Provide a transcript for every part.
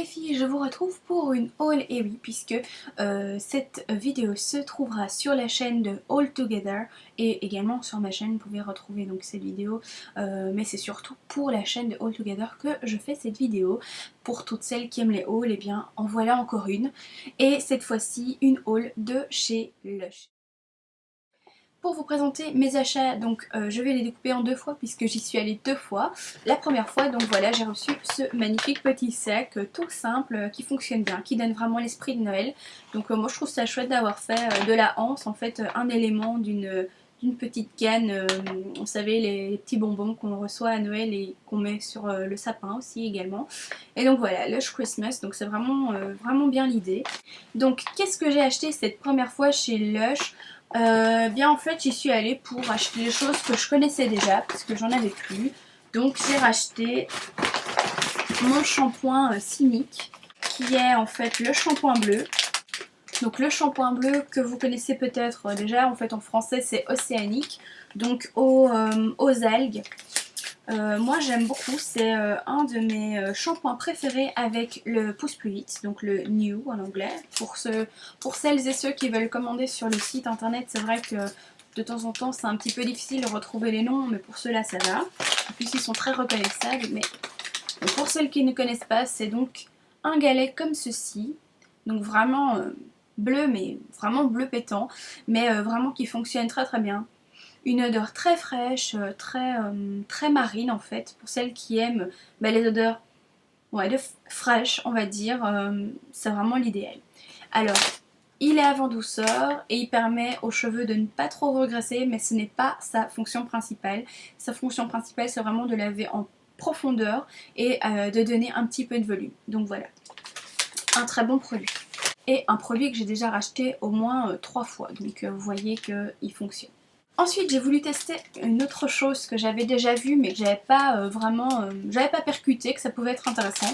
filles, je vous retrouve pour une haul, et oui, puisque cette vidéo se trouvera sur la chaîne de Haul Together et également sur ma chaîne, vous pouvez retrouver donc cette vidéo, mais c'est surtout pour la chaîne de Haul Together que je fais cette vidéo. Pour toutes celles qui aiment les hauls, et bien en voilà encore une, et cette fois-ci une haul de chez Lush. Pour vous présenter mes achats, donc je vais les découper en deux fois puisque j'y suis allée deux fois. La première fois, donc voilà, j'ai reçu ce magnifique petit sac tout simple qui fonctionne bien, qui donne vraiment l'esprit de Noël. Donc moi je trouve ça chouette d'avoir fait de la Hanse en fait un élément d'une petite canne, vous savez les petits bonbons qu'on reçoit à Noël et qu'on met sur le sapin aussi également. Et donc voilà, Lush Christmas, donc c'est vraiment, vraiment bien l'idée. Donc qu'est-ce que j'ai acheté cette première fois chez Lush? Bien en fait j'y suis allée pour acheter des choses que je connaissais déjà parce que j'en avais plus. Donc j'ai racheté mon shampoing Cynic qui est en fait le shampoing bleu. Donc le shampoing bleu que vous connaissez peut-être déjà, en fait en français c'est océanique, donc aux algues. Moi j'aime beaucoup, c'est un de mes shampoings préférés avec le pousse plus vite, donc le New en anglais. Pour celles et ceux qui veulent commander sur le site internet, c'est vrai que de temps en temps c'est un petit peu difficile de retrouver les noms, mais pour ceux-là ça va. En plus ils sont très reconnaissables, mais pour celles qui ne connaissent pas, c'est donc un galet comme ceci, donc vraiment bleu, mais vraiment bleu pétant, mais vraiment qui fonctionne très très bien. Une odeur très fraîche, très marine en fait, pour celles qui aiment les odeurs fraîches, on va dire, c'est vraiment l'idéal. Alors, il est avant douceur et il permet aux cheveux de ne pas trop regresser, mais ce n'est pas sa fonction principale. Sa fonction principale, c'est vraiment de laver en profondeur et de donner un petit peu de volume. Donc voilà, un très bon produit. Et un produit que j'ai déjà racheté au moins 3 fois, donc vous voyez qu'il fonctionne. Ensuite, j'ai voulu tester une autre chose que j'avais déjà vue, mais que j'avais pas j'avais pas percuté, que ça pouvait être intéressant.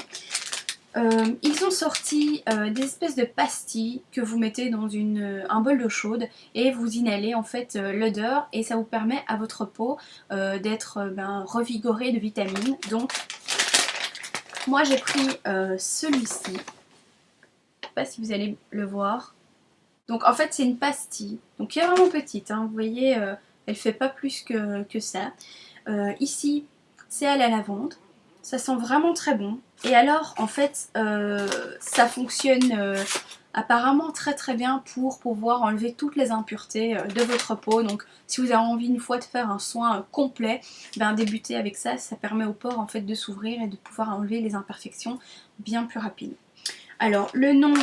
Ils ont sorti des espèces de pastilles que vous mettez dans un bol d'eau chaude et vous inhalez en fait l'odeur et ça vous permet à votre peau d'être revigorée de vitamines. Donc, moi j'ai pris celui-ci. Je sais pas si vous allez le voir. Donc en fait c'est une pastille, donc qui est vraiment petite, hein. Vous voyez, elle fait pas plus que ça. Ici c'est à la lavande, ça sent vraiment très bon. Et alors en fait ça fonctionne apparemment très très bien pour pouvoir enlever toutes les impuretés de votre peau. Donc si vous avez envie une fois de faire un soin complet, débuter avec ça, ça permet aux pores en fait de s'ouvrir et de pouvoir enlever les imperfections bien plus rapidement. Alors le nom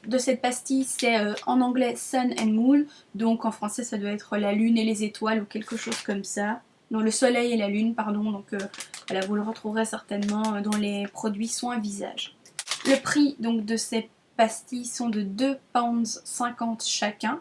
de cette pastille c'est en anglais Sun and Moon, donc en français ça doit être la lune et les étoiles ou quelque chose comme ça. Non, le soleil et la lune, pardon, donc voilà, vous le retrouverez certainement dans les produits soins visage. Le prix donc de ces pastilles sont de 2,50 £. Chacun,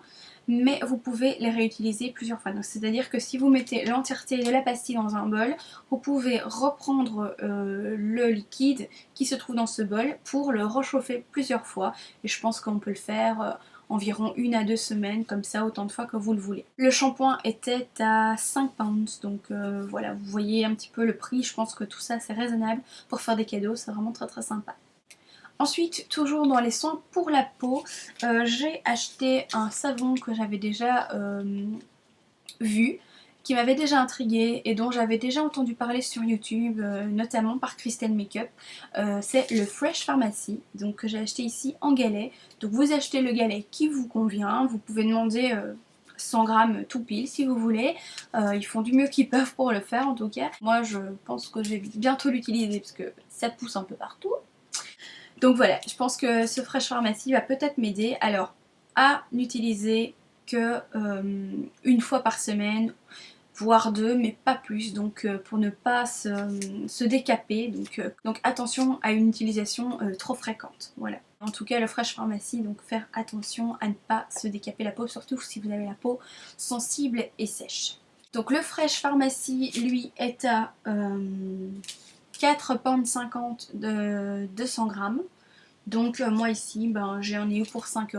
mais vous pouvez les réutiliser plusieurs fois. C'est-à-dire que si vous mettez l'entièreté de la pastille dans un bol, vous pouvez reprendre le liquide qui se trouve dans ce bol pour le réchauffer plusieurs fois. Et je pense qu'on peut le faire environ 1 à 2 semaines, comme ça, autant de fois que vous le voulez. Le shampoing était à 5 pounds, donc voilà, vous voyez un petit peu le prix. Je pense que tout ça c'est raisonnable pour faire des cadeaux, c'est vraiment très très sympa. Ensuite, toujours dans les soins pour la peau, j'ai acheté un savon que j'avais déjà vu, qui m'avait déjà intriguée et dont j'avais déjà entendu parler sur YouTube, notamment par Kristen Makeup. C'est le Fresh Pharmacy, donc que j'ai acheté ici en galet. Donc vous achetez le galet qui vous convient, vous pouvez demander 100 grammes tout pile si vous voulez. Ils font du mieux qu'ils peuvent pour le faire en tout cas. Moi je pense que je vais bientôt l'utiliser parce que ça pousse un peu partout. Donc voilà, je pense que ce Fresh Pharmacy va peut-être m'aider. Alors, à n'utiliser que une fois par semaine, voire deux, mais pas plus. Donc pour ne pas se décaper. Donc attention à une utilisation trop fréquente. Voilà. En tout cas, le Fresh Pharmacy, donc faire attention à ne pas se décaper la peau, surtout si vous avez la peau sensible et sèche. Donc le Fresh Pharmacy, lui, est à 4,50 £ de 200 grammes. Donc moi ici, j'en ai eu pour 5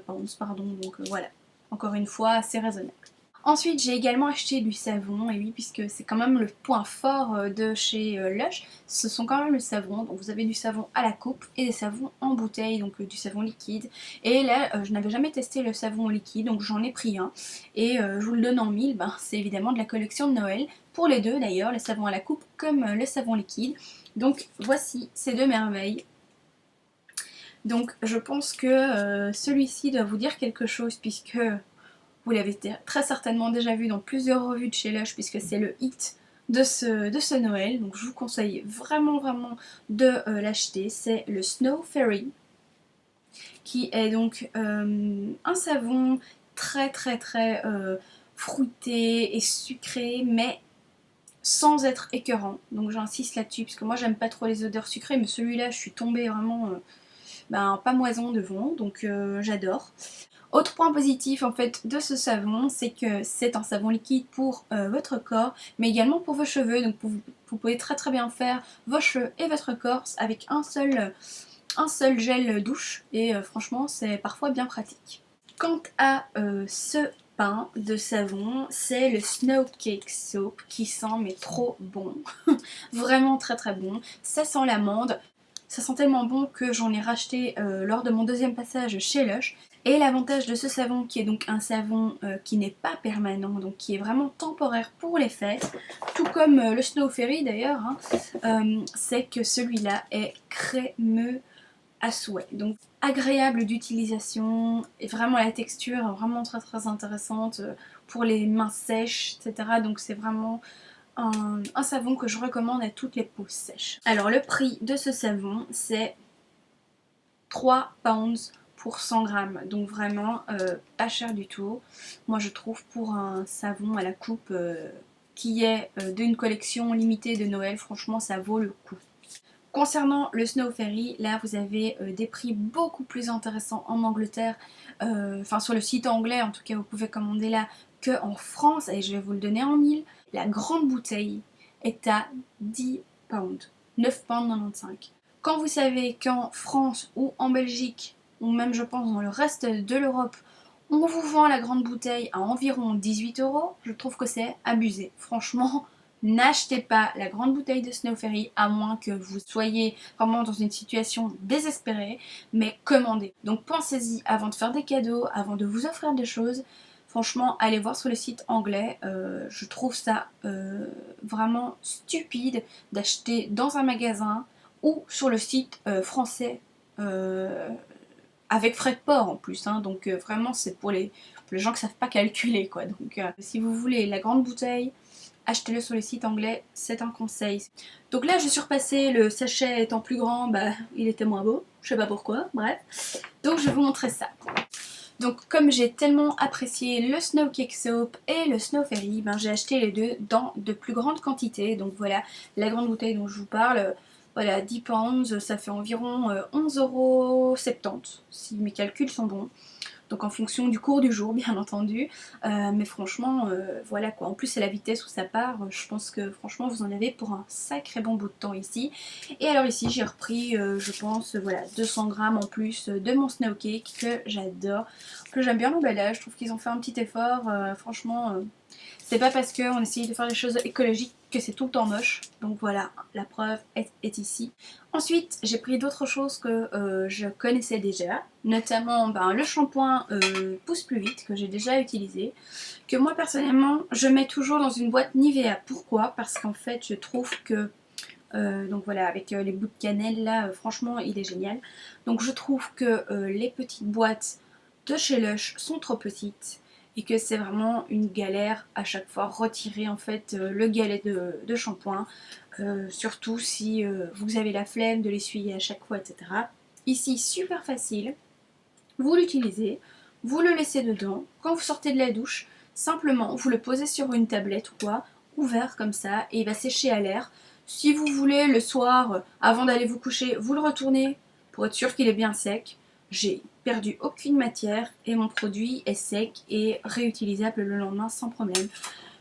pounds, pardon. Donc voilà, encore une fois, c'est raisonnable. Ensuite, j'ai également acheté du savon, et oui, puisque c'est quand même le point fort de chez Lush, ce sont quand même le savon. Donc vous avez du savon à la coupe et des savons en bouteille, donc du savon liquide. Et là, je n'avais jamais testé le savon liquide, donc j'en ai pris un. Et je vous le donne en mille, ben, c'est évidemment de la collection de Noël. Pour les deux d'ailleurs, le savon à la coupe comme le savon liquide. Donc voici ces deux merveilles. Donc je pense que celui-ci doit vous dire quelque chose puisque vous l'avez très certainement déjà vu dans plusieurs revues de chez Lush puisque c'est le hit de ce Noël. Donc je vous conseille vraiment de l'acheter. C'est le Snow Fairy qui est donc un savon très fruité et sucré mais sans être écœurant. Donc j'insiste là-dessus parce que moi j'aime pas trop les odeurs sucrées mais celui-là je suis tombée vraiment pas moison devant donc j'adore. Autre point positif en fait de ce savon, c'est que c'est un savon liquide pour votre corps, mais également pour vos cheveux. Donc vous pouvez très bien faire vos cheveux et votre corps avec un seul gel douche. Et franchement, c'est parfois bien pratique. Quant à ce pain de savon, c'est le Snow Cake Soap qui sent mais trop bon. Vraiment très bon. Ça sent l'amande. Ça sent tellement bon que j'en ai racheté lors de mon deuxième passage chez Lush. Et l'avantage de ce savon, qui est donc un savon qui n'est pas permanent, donc qui est vraiment temporaire pour les fêtes, tout comme le Snow Fairy d'ailleurs, c'est que celui-là est crémeux à souhait. Donc agréable d'utilisation, et vraiment la texture vraiment très intéressante pour les mains sèches, etc. Donc c'est vraiment un savon que je recommande à toutes les peaux sèches. Alors le prix de ce savon, c'est 3 pounds pour 100 grammes, donc vraiment pas cher du tout. Moi je trouve pour un savon à la coupe qui est d'une collection limitée de Noël, franchement ça vaut le coup. Concernant le Snow Fairy, là vous avez des prix beaucoup plus intéressants en Angleterre, enfin sur le site anglais en tout cas vous pouvez commander là qu'en France, et je vais vous le donner en mille. La grande bouteille est à 10 pounds, 9 pounds 95. Quand vous savez qu'en France ou en Belgique, ou même je pense dans le reste de l'Europe, on vous vend la grande bouteille à environ 18 €, je trouve que c'est abusé. Franchement, n'achetez pas la grande bouteille de Snow Fairy à moins que vous soyez vraiment dans une situation désespérée, mais commandez. Donc pensez-y avant de faire des cadeaux, avant de vous offrir des choses. Franchement, allez voir sur le site anglais, je trouve ça vraiment stupide d'acheter dans un magasin ou sur le site français avec frais de port en plus, hein. Donc vraiment c'est pour les gens qui savent pas calculer quoi. Donc si vous voulez la grande bouteille, achetez-le sur le site anglais, c'est un conseil. Donc là j'ai surpassé, le sachet étant plus grand, il était moins beau, je sais pas pourquoi, bref. Donc je vais vous montrer ça. Donc comme j'ai tellement apprécié le Snow Cake Soap et le Snow Fairy, j'ai acheté les deux dans de plus grandes quantités. Donc voilà, la grande bouteille dont je vous parle, voilà 10 pounds, ça fait environ 11,70 € si mes calculs sont bons. Donc en fonction du cours du jour bien entendu, mais franchement voilà quoi. En plus c'est la vitesse où ça part, je pense que franchement vous en avez pour un sacré bon bout de temps ici. Et alors ici j'ai repris je pense voilà 200 grammes en plus de mon Snow Cake que j'adore. Que j'aime bien l'emballage, je trouve qu'ils ont fait un petit effort, franchement c'est pas parce qu'on essaye de faire des choses écologiques que c'est tout le temps moche. Donc voilà, la preuve est ici. Ensuite, j'ai pris d'autres choses que je connaissais déjà, notamment le shampoing Pousse Plus Vite que j'ai déjà utilisé, que moi personnellement je mets toujours dans une boîte Nivea. Pourquoi? Parce qu'en fait je trouve que donc voilà, avec les bouts de cannelle là, franchement il est génial. Donc je trouve que les petites boîtes de chez Lush sont trop petites et que c'est vraiment une galère à chaque fois retirer en fait le galet de shampoing, surtout si vous avez la flemme de l'essuyer à chaque fois, etc. Ici super facile, vous l'utilisez, vous le laissez dedans, quand vous sortez de la douche, simplement vous le posez sur une tablette ou quoi, ouvert comme ça, et il va sécher à l'air. Si vous voulez le soir, avant d'aller vous coucher, vous le retournez pour être sûr qu'il est bien sec. J'ai perdu aucune matière et mon produit est sec et réutilisable le lendemain sans problème.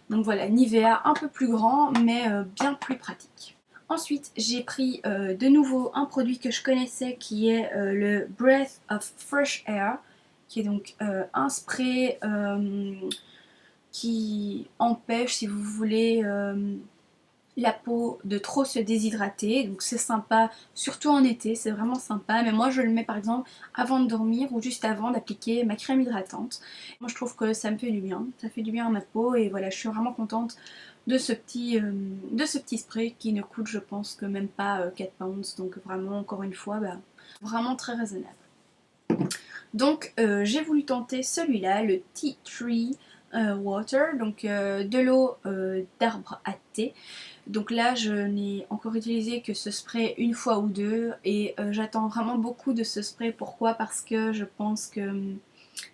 Donc voilà, Nivea un peu plus grand mais bien plus pratique. Ensuite, j'ai pris de nouveau un produit que je connaissais qui est le Breath of Fresh Air, qui est donc un spray qui empêche, si vous voulez, la peau de trop se déshydrater. Donc c'est sympa, surtout en été, c'est vraiment sympa. Mais moi je le mets par exemple avant de dormir ou juste avant d'appliquer ma crème hydratante. Moi je trouve que ça me fait du bien, ça fait du bien à ma peau et voilà, je suis vraiment contente de ce petit spray qui ne coûte je pense que même pas 4 pounds. Donc vraiment encore une fois, bah, vraiment très raisonnable. Donc j'ai voulu tenter celui-là, le Tea Tree Water, donc de l'eau d'arbre à thé. Donc là je n'ai encore utilisé que ce spray une fois ou deux et j'attends vraiment beaucoup de ce spray. Pourquoi? Parce que je pense que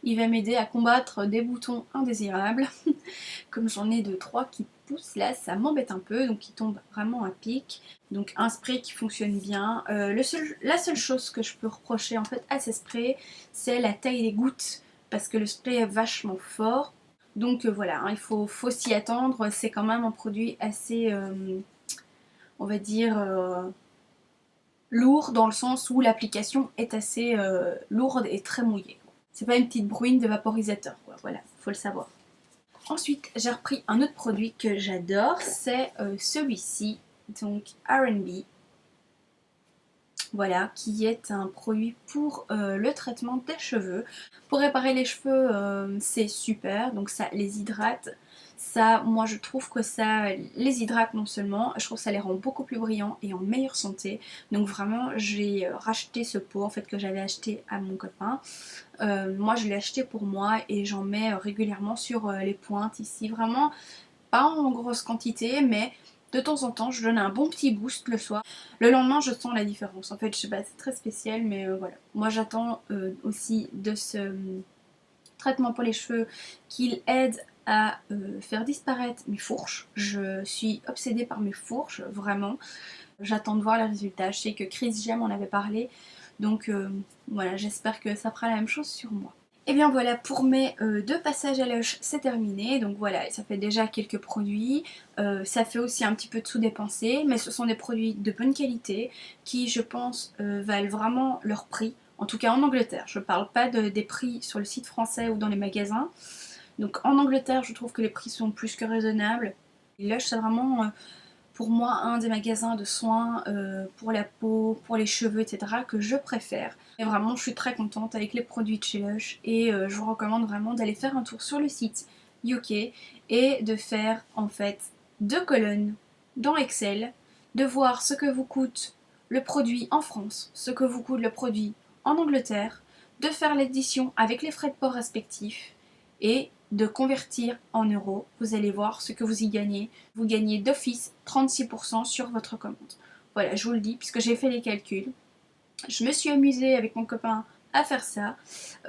il va m'aider à combattre des boutons indésirables. Comme j'en ai 2-3 qui poussent là, ça m'embête un peu, donc ils tombent vraiment à pic. Donc un spray qui fonctionne bien. La seule chose que je peux reprocher en fait à ces sprays, c'est la taille des gouttes, parce que le spray est vachement fort. Donc voilà, hein, il faut s'y attendre. C'est quand même un produit assez, on va dire, lourd, dans le sens où l'application est assez lourde et très mouillée. C'est pas une petite bruine de vaporisateur, quoi. Voilà, faut le savoir. Ensuite, j'ai repris un autre produit que j'adore, c'est celui-ci, donc R&B. Voilà, qui est un produit pour le traitement des cheveux. Pour réparer les cheveux, c'est super, donc ça les hydrate. Ça, moi je trouve que ça les hydrate non seulement, je trouve que ça les rend beaucoup plus brillants et en meilleure santé. Donc vraiment, j'ai racheté ce pot en fait que j'avais acheté à mon copain. Moi je l'ai acheté pour moi et j'en mets régulièrement sur les pointes ici. Vraiment pas en grosse quantité, mais de temps en temps je donne un bon petit boost le soir. Le lendemain je sens la différence. En fait je sais pas, c'est très spécial, mais voilà. Moi j'attends aussi de ce traitement pour les cheveux qu'il aide à faire disparaître mes fourches. Je suis obsédée par mes fourches, vraiment. J'attends de voir les résultats. Je sais que Chris Jem en avait parlé. Donc voilà, j'espère que ça fera la même chose sur moi. Et bien voilà, pour mes deux passages à l'œuf, c'est terminé. Donc voilà, ça fait déjà quelques produits. Ça fait aussi un petit peu de sous-dépenser, mais ce sont des produits de bonne qualité qui, je pense, valent vraiment leur prix. En tout cas en Angleterre. Je ne parle pas des prix sur le site français ou dans les magasins. Donc en Angleterre, je trouve que les prix sont plus que raisonnables. Lush, c'est vraiment pour moi un des magasins de soins pour la peau, pour les cheveux, etc. que je préfère. Et vraiment, je suis très contente avec les produits de chez Lush et je vous recommande vraiment d'aller faire un tour sur le site UK et de faire en fait 2 colonnes dans Excel, de voir ce que vous coûte le produit en France, ce que vous coûte le produit en Angleterre, de faire l'addition avec les frais de port respectifs et de convertir en euros. Vous allez voir ce que vous y gagnez. Vous gagnez d'office 36% sur votre commande. Voilà, je vous le dis puisque j'ai fait les calculs. Je me suis amusée avec mon copain à faire ça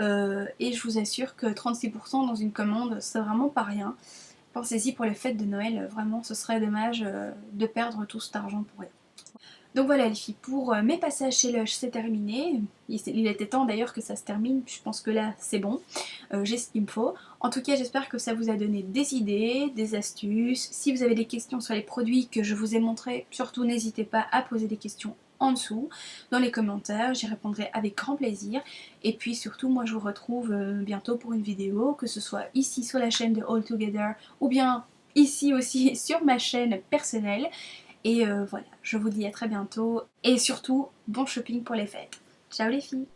et je vous assure que 36% dans une commande, c'est vraiment pas rien. Pensez-y pour les fêtes de Noël, vraiment ce serait dommage de perdre tout cet argent pour rien. Donc voilà les filles, pour mes passages chez Lush c'est terminé. Il était temps d'ailleurs que ça se termine, je pense que là c'est bon, j'ai ce qu'il me faut. En tout cas j'espère que ça vous a donné des idées, des astuces. Si vous avez des questions sur les produits que je vous ai montrés, surtout n'hésitez pas à poser des questions en dessous, dans les commentaires, j'y répondrai avec grand plaisir. Et puis surtout moi je vous retrouve bientôt pour une vidéo, que ce soit ici sur la chaîne de All Together ou bien ici aussi sur ma chaîne personnelle. Et voilà, je vous dis à très bientôt et surtout bon shopping pour les fêtes. Ciao les filles!